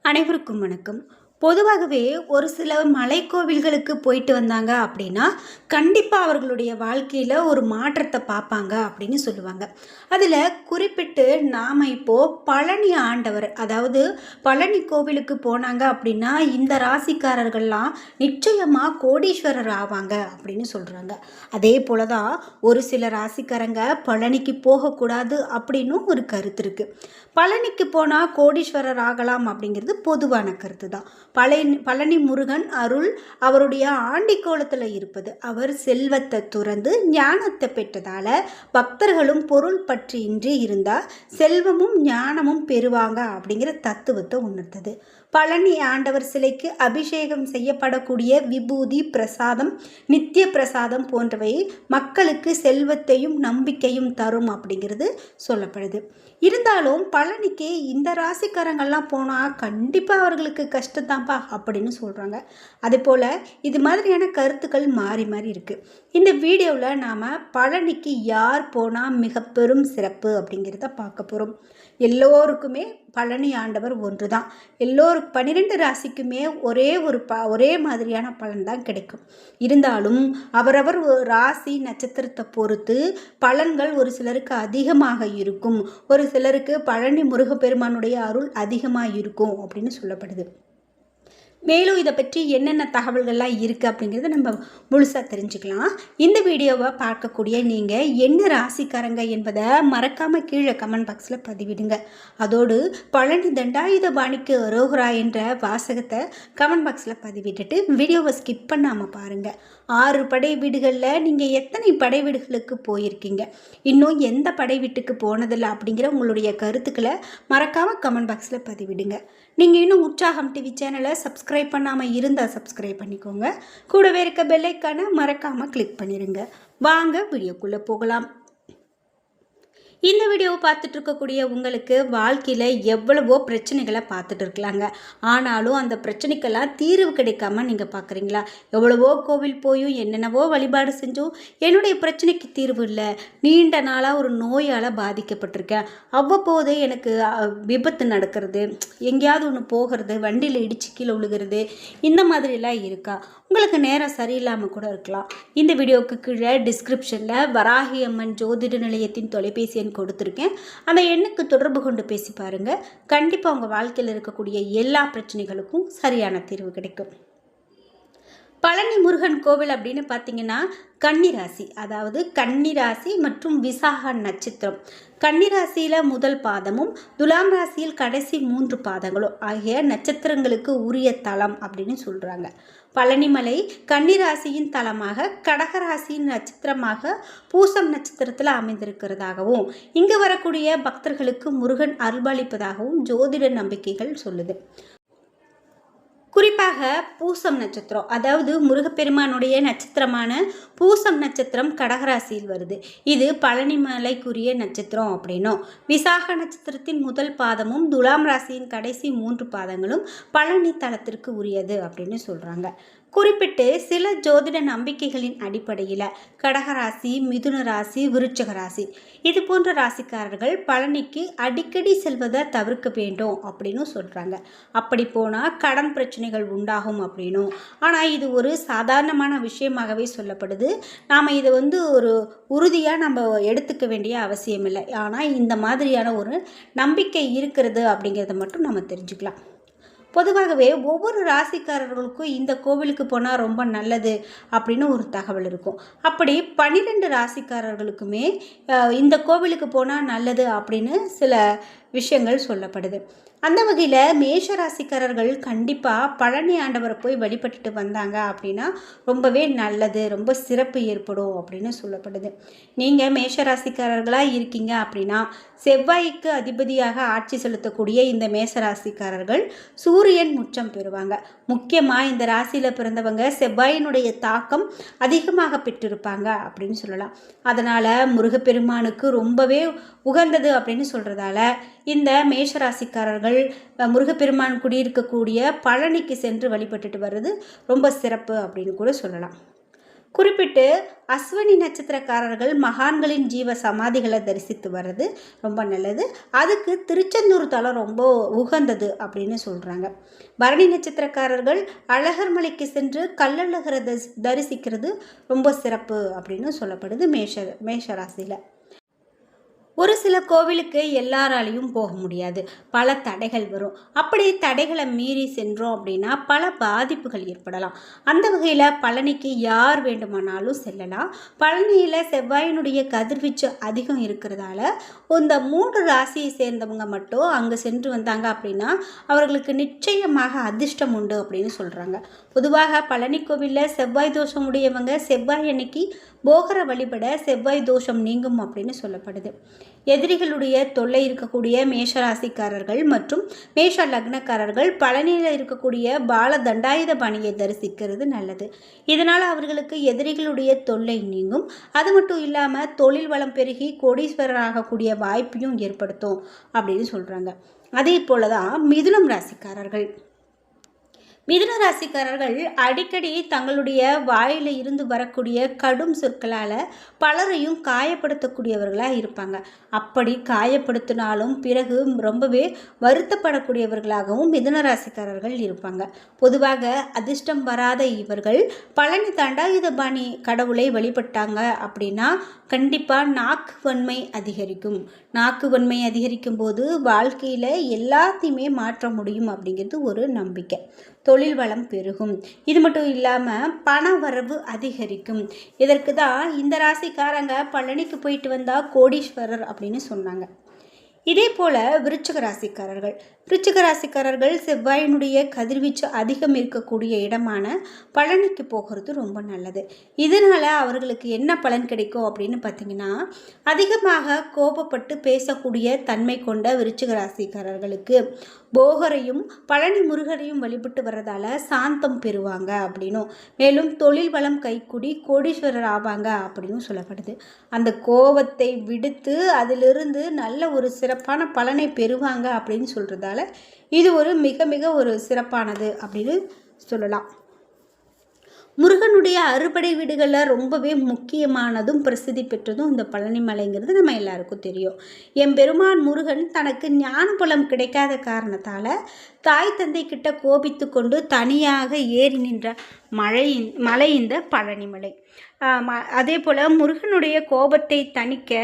அனைவருக்கும் வணக்கம். பொதுவாகவே ஒரு சில மலைக்கோவில்களுக்கு போயிட்டு வந்தாங்க அப்படின்னா, கண்டிப்பா அவர்களுடைய வாழ்க்கையில ஒரு மாற்றத்த பார்ப்பாங்க அப்படின்னு சொல்லுவாங்க. அதில குறிப்பிட்டு நாம இப்போ பழனி ஆண்டவர், அதாவது பழனி கோவிலுக்கு போனாங்க அப்படின்னா, இந்த ராசிக்காரர்கள்லாம் நிச்சயமா கோடீஸ்வரர் ஆவாங்க அப்படின்னு சொல்றாங்க. அதே போல தான் ஒரு சில ராசிக்காரங்க பழனிக்கு போகக்கூடாது அப்படின்னும் ஒரு கருத்து இருக்கு. பழனிக்கு போனா கோடீஸ்வரர் ஆகலாம் அப்படிங்கிறது பொதுவான கருத்து தான். பழனி முருகன் அருள் அவருடைய ஆண்டி கோலத்தில் இருப்பது. அவர் செல்வத்தை துறந்து ஞானத்தை பெற்றதால பக்தர்களும் பொருள் பற்றி இன்றி இருந்தால் செல்வமும் ஞானமும் பெறுவாங்க அப்படிங்கிற தத்துவத்தை உணர்த்தது. பழனி ஆண்டவர் சிலைக்கு அபிஷேகம் செய்யப்படக்கூடிய விபூதி பிரசாதம், நித்திய பிரசாதம் போன்றவை மக்களுக்கு செல்வத்தையும் நம்பிக்கையும் தரும் அப்படிங்கிறது சொல்லப்படுது. இருந்தாலும் பழனிக்கு இந்த ராசிக்காரங்கள்லாம் போனால் கண்டிப்பாக அவர்களுக்கு கஷ்டத்தான்ப்பா அப்படின்னு சொல்கிறாங்க. அதே போல் இது மாதிரியான கருத்துக்கள் மாறி மாறி இருக்குது. இந்த வீடியோவில் நாம் பழனிக்கு யார் போனால் மிக பெரும் சிறப்பு அப்படிங்கிறத பார்க்க போகிறோம். எல்லோருக்குமே பழனி ஆண்டவர் ஒன்று தான். 12 ராசிக்குமே ஒரே மாதிரியான பலன் தான் கிடைக்கும். இருந்தாலும் அவரவர் ராசி நட்சத்திரத்தை பொறுத்து பலன்கள் ஒரு சிலருக்கு அதிகமாக இருக்கும், ஒரு சிலருக்கு பழனி முருகப்பெருமானுடைய அருள் அதிகமாக இருக்கும் அப்படின்னு சொல்லப்படுது. மேலும் இதை பற்றி என்னென்ன தகவல்கள்லாம் இருக்குது அப்படிங்கிறத நம்ம முழுசாக தெரிஞ்சுக்கலாம். இந்த வீடியோவை பார்க்கக்கூடிய நீங்கள் என்ன ராசிக்காரங்க என்பதை மறக்காமல் கீழே கமெண்ட் பாக்ஸில் பதிவிடுங்க. அதோடு பழனி தண்டாயுதபாணிக்கு அரோகரா என்ற வாசகத்தை கமெண்ட் பாக்ஸில் பதிவிட்டுட்டு வீடியோவை ஸ்கிப் பண்ணாமல் பாருங்கள். 6 படை வீடுகளில் நீங்கள் எத்தனை படை வீடுகளுக்கு போயிருக்கீங்க, இன்னும் எந்த படை வீட்டுக்கு போனதில்லை அப்படிங்கிற உங்களுடைய கருத்துக்களை மறக்காமல் கமெண்ட் பாக்ஸில் பதிவிடுங்க. நீங்கள் இன்னும் உற்சாகம் டிவி சேனலை சப்ஸ்கிரைப் பண்ணாமல் இருந்தால் சப்ஸ்கிரைப் பண்ணிக்கோங்க. கூடவே இருக்க பெல் ஐக்கானை மறக்காமல் கிளிக் பண்ணிடுங்க. வாங்க வீடியோக்குள்ளே போகலாம். இந்த வீடியோவை பார்த்துட்டு இருக்கக்கூடிய உங்களுக்கு வாழ்க்கையில் எவ்வளவோ பிரச்சனைகளை பார்த்துட்டு இருக்கலாங்க. ஆனாலும் அந்த பிரச்சனைக்கெல்லாம் தீர்வு கிடைக்காம நீங்கள் பார்க்குறீங்களா? எவ்வளவோ கோவில் போயும் என்னென்னவோ வழிபாடு செஞ்சும் என்னுடைய பிரச்சனைக்கு தீர்வு இல்லை. நீண்ட நாளாக ஒரு நோயால் பாதிக்கப்பட்டிருக்கேன். அவ்வப்போது எனக்கு விபத்து நடக்கிறது, எங்கேயாவது ஒன்று போகிறது, வண்டியில் இடிச்சு கீழே விழுகிறது, இந்த மாதிரிலாம் இருக்கா? உங்களுக்கு நேரம் சரியில்லாமல் கூட இருக்கலாம். இந்த வீடியோவுக்கு கீழே டிஸ்கிரிப்ஷனில் வராகி அம்மன் ஜோதிட நிலையத்தின் தொலைபேசி எண் கொடுத்துருக்கேன். அந்த எண்ணுக்கு தொடர்பு கொண்டு பேசி பாருங்கள். கண்டிப்பாக உங்கள் வாழ்க்கையில் இருக்கக்கூடிய எல்லா பிரச்சனைகளுக்கும் சரியான தீர்வு கிடைக்கும். பழனி முருகன் கோவில் அப்படின்னு பார்த்தீங்கன்னா கன்னிராசி, அதாவது கன்னிராசி மற்றும் விசாக நட்சத்திரம். கன்னிராசியில் முதல் பாதமும் துலாம் ராசியில் கடைசி 3 பாதங்களும் ஆகிய நட்சத்திரங்களுக்கு உரிய தலம் அப்படின்னு சொல்கிறாங்க. பழனிமலை கன்னிராசியின் தலமாக, கடகராசியின் நட்சத்திரமாக பூசம் நட்சத்திரத்தில் அமைந்திருக்கிறதாகவும் இங்கு வரக்கூடிய பக்தர்களுக்கு முருகன் அருள்பாலிப்பதாகவும் ஜோதிட நம்பிக்கைகள் சொல்லுது. குறிப்பாக பூசம் நட்சத்திரம், அதாவது முருகப்பெருமானுடைய நட்சத்திரமான பூசம் நட்சத்திரம் கடகராசியில் வருது. இது பழனிமலைக்குரிய நட்சத்திரம் அப்படின்னும், விசாக நட்சத்திரத்தின் முதல் பாதமும் துலாம் ராசியின் கடைசி 3 பாதங்களும் பழனி தலத்திற்கு உரியது அப்படின்னு சொல்கிறாங்க. குறிப்பிட்டு சில ஜோதிட நம்பிக்கைகளின் அடிப்படையில் கடகராசி, மிதுன ராசி, விருச்சக ராசி இது போன்ற ராசிக்காரர்கள் பழனிக்கு அடிக்கடி செல்வதை தவிர்க்க வேண்டும் அப்படின்னு சொல்கிறாங்க. அப்படி போனால் கடன் பிரச்சனைகள் உண்டாகும் அப்படின்னும், ஆனால் இது ஒரு சாதாரணமான விஷயமாகவே சொல்லப்படுது. நாம் இதை ஒரு உறுதியாக நம்ம எடுத்துக்க வேண்டிய அவசியம் இல்லை. ஆனால் இந்த மாதிரியான ஒரு நம்பிக்கை இருக்கிறது அப்படிங்கிறத மட்டும் நம்ம தெரிஞ்சுக்கலாம். பொதுவாகவே ஒவ்வொரு ராசிக்காரர்களுக்கும் இந்த கோவிலுக்கு போனால் ரொம்ப நல்லது அப்படின்னு ஒரு தகவல் இருக்கும். அப்படி 12 ராசிக்காரர்களுக்குமே இந்த கோவிலுக்கு போனால் நல்லது அப்படின்னு சில விஷயங்கள் சொல்லப்படுது. அந்த வகையில் மேஷ ராசிக்காரர்கள் கண்டிப்பாக பழனி ஆண்டவரை போய் வழிபட்டுட்டு வந்தாங்க அப்படின்னா ரொம்பவே நல்லது, ரொம்ப சிறப்பு ஏற்படும் அப்படின்னு சொல்லப்படுது. நீங்கள் மேஷ ராசிக்காரர்களாக இருக்கீங்க அப்படின்னா செவ்வாய்க்கு அதிபதியாக ஆட்சி செலுத்தக்கூடிய இந்த மேஷ ராசிக்காரர்கள் சூரியன் உச்சம் பெறுவாங்க. முக்கியமாக இந்த ராசியில் பிறந்தவங்க செவ்வாயினுடைய தாக்கம் அதிகமாக பெற்றிருப்பாங்க அப்படின்னு சொல்லலாம். அதனால் முருகப்பெருமானுக்கு ரொம்பவே உகந்தது அப்படின்னு சொல்கிறதால இந்த மேஷராசிக்காரர்கள் முருகப்பெருமான் குடியிருக்கக்கூடிய பழனிக்கு சென்று வழிபட்டுட்டு வர்றது ரொம்ப சிறப்பு அப்படின்னு கூட சொல்லலாம். குறிப்பிட்டு அஸ்வினி நட்சத்திரக்காரர்கள் மகான்களின் ஜீவ சமாதிகளை தரிசித்து வர்றது ரொம்ப நல்லது. அதுக்கு திருச்செந்தூர் தலம் ரொம்ப உகந்தது அப்படின்னு சொல்கிறாங்க. பரணி நட்சத்திரக்காரர்கள் அழகர் மலைக்கு சென்று கள்ளழகரை தரிசிக்கிறது ரொம்ப சிறப்பு அப்படின்னு சொல்லப்படுது மேஷராசியில். ஒரு சில கோவிலுக்கு எல்லாராலையும் போக முடியாது, பல தடைகள் வரும். அப்படி தடைகளை மீறி சென்றோம் அப்படின்னா பல பாதிப்புகள் ஏற்படலாம். அந்த வகையில் பழனிக்கு யார் வேண்டுமானாலும் செல்லலாம். பழனியில் செவ்வாயினுடைய கதிர்வீச்சு அதிகம் இருக்கிறதால இந்த 3 ராசியை சேர்ந்தவங்க மட்டும் அங்கே சென்று வந்தாங்க அப்படின்னா அவர்களுக்கு நிச்சயமாக அதிர்ஷ்டம் உண்டு அப்படின்னு சொல்கிறாங்க. பொதுவாக பழனி கோவிலில் செவ்வாய் தோஷம் உடையவங்க செவ்வாய் அன்னைக்கு போகரை வழிபட செவ்வாய் தோஷம் நீங்கும் அப்படின்னு சொல்லப்படுது. எதிரிகளுடைய தொல்லை இருக்கக்கூடிய மேஷராசிக்காரர்கள் மற்றும் மேஷ லக்னக்காரர்கள் பழனியில் இருக்கக்கூடிய பால தண்டாயுத பாணியை தரிசிக்கிறது நல்லது. இதனால் அவர்களுக்கு எதிரிகளுடைய தொல்லை நீங்கும். அது மட்டும் இல்லாமல் தொழில் வளம் பெருகி கோடீஸ்வரர் ஆகக்கூடிய வாய்ப்பையும் ஏற்படுத்தும் அப்படின்னு சொல்கிறாங்க. அதே போல தான் மிதுனம் ராசிக்காரர்கள் அடிக்கடி தங்களுடைய வாயில் இருந்து வரக்கூடிய கடும் சொற்களால் பலரையும் காயப்படுத்தக்கூடியவர்களாக இருப்பாங்க. அப்படி காயப்படுத்தினாலும் பிறகு ரொம்பவே வருத்தப்படக்கூடியவர்களாகவும் மிதுன ராசிக்காரர்கள் இருப்பாங்க. பொதுவாக அதிர்ஷ்டம் வராத இவர்கள் பழனி தண்டாயுதபாணி கடவுளை வழிபட்டாங்க அப்படின்னா கண்டிப்பாக நாக்கு வன்மை அதிகரிக்கும். நாக்கு வன்மை அதிகரிக்கும் போது வாழ்க்கையில் எல்லாத்தையுமே மாற்ற முடியும் அப்படிங்கிறது ஒரு நம்பிக்கை. தொழில் வளம் பெருகும். இது மட்டும் இல்லாமல் பண வரவு அதிகரிக்கும். இதற்கு தான் இந்த ராசிக்காரங்க பழனிக்கு போயிட்டு வந்தால் கோடீஸ்வரர் அப்படின்னு சொன்னாங்க. இதே போல் விருச்சிக ராசிக்காரர்கள் செவ்வாயினுடைய கதிர்வீச்சு அதிகம் இருக்கக்கூடிய இடமான பழனிக்கு போகிறது ரொம்ப நல்லது. இதனால் அவர்களுக்கு என்ன பலன் கிடைக்கும் அப்படின்னு பார்த்தீங்கன்னா, அதிகமாக கோபப்பட்டு பேசக்கூடிய தன்மை கொண்ட விருச்சிக ராசிக்காரர்களுக்கு போகரையும் பழனி முருகரையும் வழிபட்டு வர்றதால சாந்தம் பெறுவாங்க அப்படின்னும், மேலும் தொழில் வளம் கைக்கூடி கோடீஸ்வரர் ஆவாங்க அப்படின்னு சொல்லப்படுது. அந்த கோபத்தை விடுத்து அதிலிருந்து நல்ல ஒரு சிறப்பான பலனை பெறுவாங்க அப்படின்னு சொல்கிறதால இது ஒரு மிக மிக ஒரு சிறப்பானது அப்படின்னு சொல்லலாம். முருகனுடைய அறுபடை வீடுகளில் ரொம்பவே முக்கியமானதும் பிரசித்தி பெற்றதும் இந்த பழனி மலைங்கிறது நம்ம எல்லாருக்கும் தெரியும். எம்பெருமான் முருகன் தனக்கு ஞான பலம் கிடைக்காத காரணத்தால் தாய் தந்தை கிட்ட கோபித்து கொண்டு தனியாக ஏறி நின்ற மலை இந்த பழனிமலை. அதே போல் முருகனுடைய கோபத்தை தணிக்க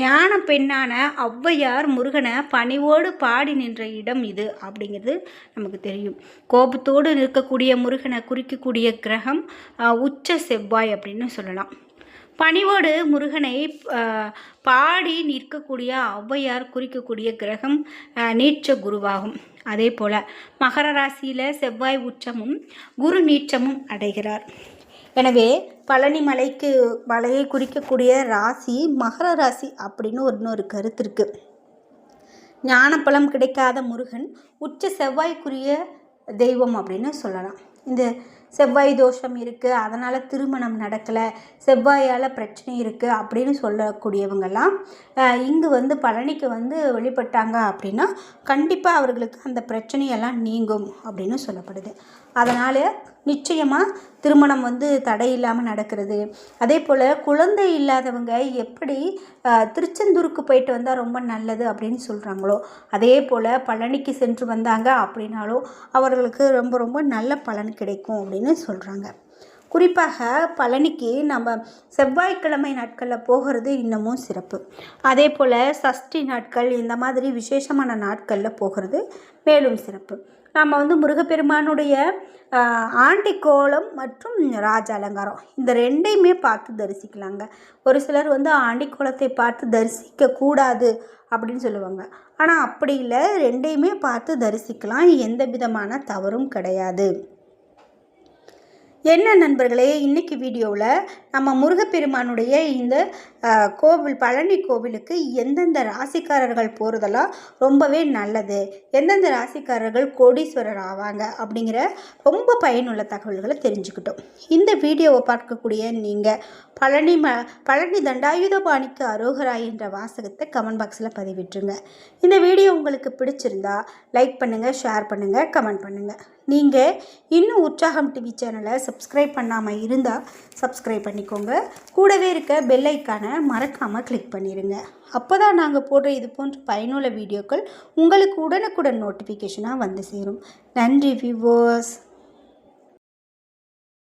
ஞான பெண்ணான ஔவையார் முருகனை பணிவோடு பாடி நின்ற இடம் இது அப்படிங்கிறது நமக்கு தெரியும். கோபத்தோடு நிற்கக்கூடிய முருகனை குறிக்கக்கூடிய கிரகம் உச்ச செவ்வாய் அப்படின்னு சொல்லலாம். பணிவோடு முருகனை பாடி நிற்கக்கூடிய ஔவையார் குறிக்கக்கூடிய கிரகம் நீச்ச குருவாகும். அதே போல் மகர ராசியில் செவ்வாய் உச்சமும் குரு நீச்சமும் அடைகிறார். எனவே பழனி மலையை குறிக்கக்கூடிய ராசி மகர ராசி அப்படின்னு இன்னொரு கருத்து இருக்குது. ஞானப்பழம் கிடைக்காத முருகன் உச்ச செவ்வாய்க்குரிய தெய்வம் அப்படின்னு சொல்லலாம். இந்த செவ்வாய் தோஷம் இருக்குது, அதனால் திருமணம் நடக்கலை, செவ்வாயால் பிரச்சனை இருக்குது அப்படின்னு சொல்லக்கூடியவங்கெல்லாம் இங்கு பழனிக்கு வழிபட்டாங்க அப்படின்னா கண்டிப்பாக அவர்களுக்கு அந்த பிரச்சனையெல்லாம் நீங்கும் அப்படின்னு சொல்லப்படுது. அதனால் நிச்சயமாக திருமணம் தடை இல்லாமல் நடக்கிறது. அதே போல் குழந்தை இல்லாதவங்க எப்படி திருச்செந்தூருக்கு போயிட்டு வந்தால் ரொம்ப நல்லது அப்படின்னு சொல்கிறாங்களோ அதே போல் பழனிக்கு சென்று வந்தாங்க அப்படின்னாலும் அவர்களுக்கு ரொம்ப ரொம்ப நல்ல பலன் கிடைக்கும் அப்படின்னு சொல்கிறாங்க. குறிப்பாக பழனிக்கு நம்ம செவ்வாய்க்கிழமை நாட்களில் போகிறது இன்னமும் சிறப்பு. அதே போல் சஷ்டி நாட்கள் இந்த மாதிரி விசேஷமான நாட்களில் போகிறது மேலும் சிறப்பு. நம்ம முருகப்பெருமானுடைய ஆண்டி கோலம் மற்றும் ராஜ அலங்காரம் இந்த ரெண்டையுமே பார்த்து தரிசிக்கலாங்க. ஒரு சிலர் ஆண்டி கோலத்தை பார்த்து தரிசிக்க கூடாது அப்படின்னு சொல்லுவாங்க. ஆனால் அப்படி இல்லை, ரெண்டையுமே பார்த்து தரிசிக்கலாம், எந்த விதமான தவறும் கிடையாது. என்ன நண்பர்களே, இன்றைக்கி வீடியோவில் நம்ம முருகப்பெருமானுடைய இந்த பழனி கோவிலுக்கு எந்தெந்த ராசிக்காரர்கள் போகிறதெல்லாம் ரொம்பவே நல்லது, எந்தெந்த ராசிக்காரர்கள் கோடீஸ்வரர் ஆவாங்க அப்படிங்கிற ரொம்ப பயனுள்ள தகவல்களை தெரிஞ்சுக்கிட்டோம். இந்த வீடியோவை பார்க்கக்கூடிய நீங்கள் பழனி தண்டாயுதபாணிக்கு அரோகரா என்ற வாசகத்தை கமெண்ட் பாக்ஸில் பதிவிட்டுருங்க. இந்த வீடியோ உங்களுக்கு பிடிச்சிருந்தா லைக் பண்ணுங்கள், ஷேர் பண்ணுங்கள், கமெண்ட் பண்ணுங்கள். நீங்கள் இன்னும் உற்சாகம் டிவி சேனலை சப்ஸ்கிரைப் பண்ணாமல் இருந்தால் சப்ஸ்கிரைப் பண்ணிக்கோங்க. கூடவே இருக்க பெல் ஐக்கானை மறக்காமல் கிளிக் பண்ணிடுங்க. அப்போ தான் நாங்கள் போடுற இது போன்ற பயனுள்ள வீடியோக்கள் உங்களுக்கு உடனுக்குடன் நோட்டிஃபிகேஷனாக வந்து சேரும். நன்றி வியூவர்ஸ்.